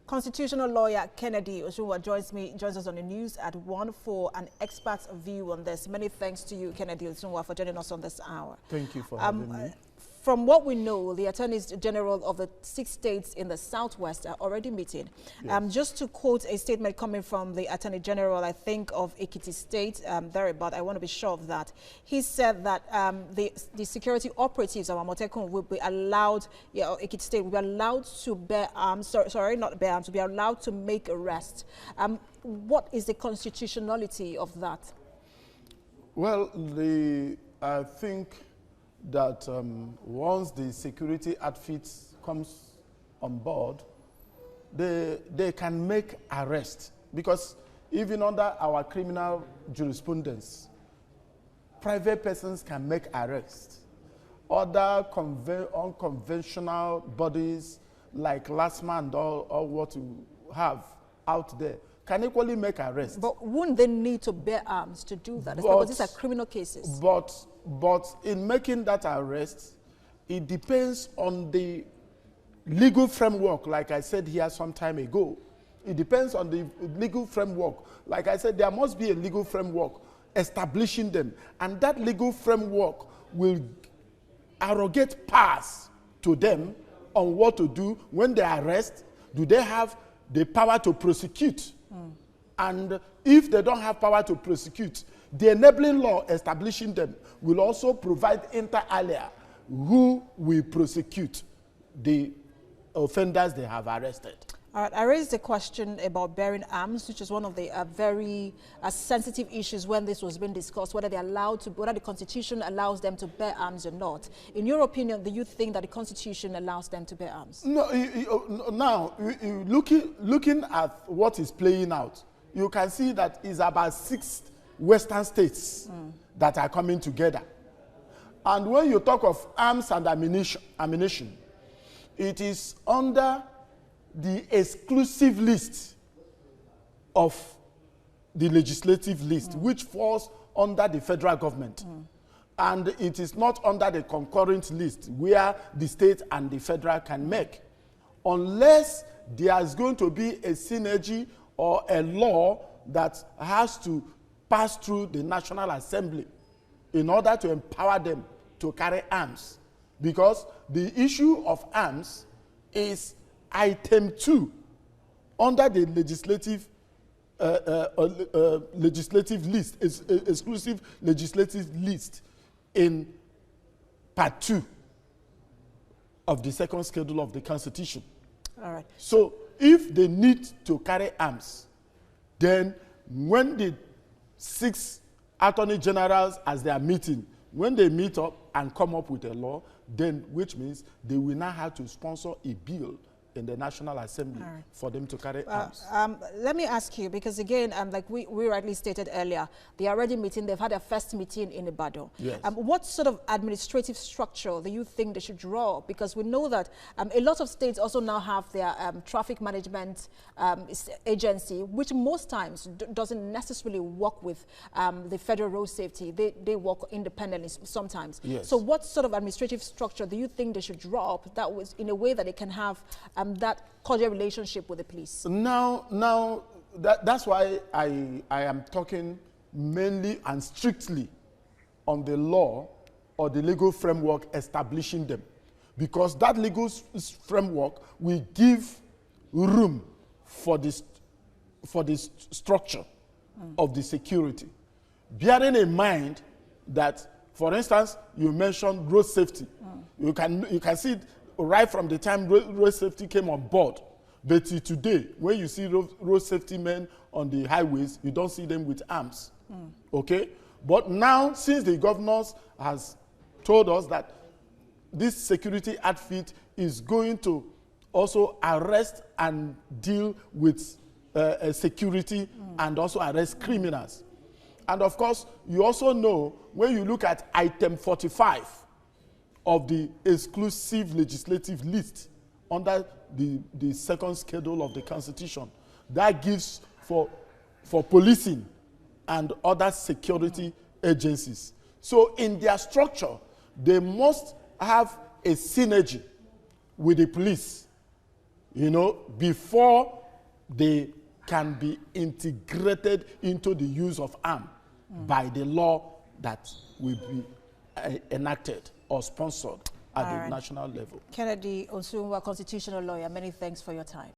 Constitutional lawyer Kennedy Oshunwa joins us on the news at 1 for an expert's view on this. Many thanks to you, Kennedy Oshunwa, for joining us on this hour. Thank you for having me. From what we know, the attorneys general of the 6 states in the southwest are already meeting. Yes. Just to quote a statement coming from the attorney general, I think of Ekiti State, thereabout, I want to be sure of that. He said that the security operatives of Amotekun will be allowed, Ekiti State will be allowed to bear arms, sorry, not bear arms, to be allowed to make arrests. What is the constitutionality of that? Well, I think that once the security outfit comes on board, they can make arrest, because even under our criminal jurisprudence, private persons can make arrest. Other unconventional bodies like LASMA and all what you have out there can equally make arrest. But wouldn't they need to bear arms to do that? Because these are criminal cases. But in making that arrest, it depends on the legal framework, like I said here some time ago. It depends on the legal framework. Like I said, there must be a legal framework establishing them. And that legal framework will arrogate powers to them on what to do when they arrest. Do they have the power to prosecute? And if they don't have power to prosecute, the enabling law establishing them will also provide inter alia who will prosecute the offenders they have arrested. All right, I raised a question about bearing arms, which is one of the very sensitive issues when this was being discussed, whether they're allowed to, whether the Constitution allows them to bear arms or not. In your opinion, do you think that the Constitution allows them to bear arms? No, now, looking at what is playing out, you can see that it's about 6 Western states that are coming together. And when you talk of arms and ammunition, it is under the exclusive list of the legislative list, which falls under the federal government. And it is not under the concurrent list where the state and the federal can make. Unless there is going to be a synergy or a law that has to pass through the National Assembly in order to empower them to carry arms. Because the issue of arms is item 2 under the legislative list, exclusive legislative list in part 2 of the 2nd schedule of the Constitution. All right. So if they need to carry arms, then when the 6 attorney generals, as they are meeting, when they meet up and come up with a law, then which means they will now have to sponsor a bill in the National Assembly for them to carry arms. Let me ask you, because again, like we rightly stated earlier, they are already meeting, they've had their first meeting in Ibadan. Yes. What sort of administrative structure do you think they should draw? Because we know that a lot of states also now have their traffic management agency, which most times doesn't necessarily work with the federal road safety. They work independently sometimes. Yes. So what sort of administrative structure do you think they should draw up that was in a way that they can have that cordial relationship with the police? Now that's why I am talking mainly and strictly on the law or the legal framework establishing them, because that legal framework will give room for this structure of the security, bearing in mind that, for instance, you mentioned road safety. You can see it right from the time road safety came on board. But today, when you see road safety men on the highways, you don't see them with arms. Okay? But now, since the governors has told us that this security outfit is going to also arrest and deal with security and also arrest criminals. And of course, you also know, when you look at item 45 of the exclusive legislative list under the 2nd schedule of the Constitution, that gives for policing and other security agencies. So in their structure, they must have a synergy with the police. you know, before they can be integrated into the use of arms by the law that will be enacted or sponsored at the national level. Kennedy Osunwa, constitutional lawyer, many thanks for your time.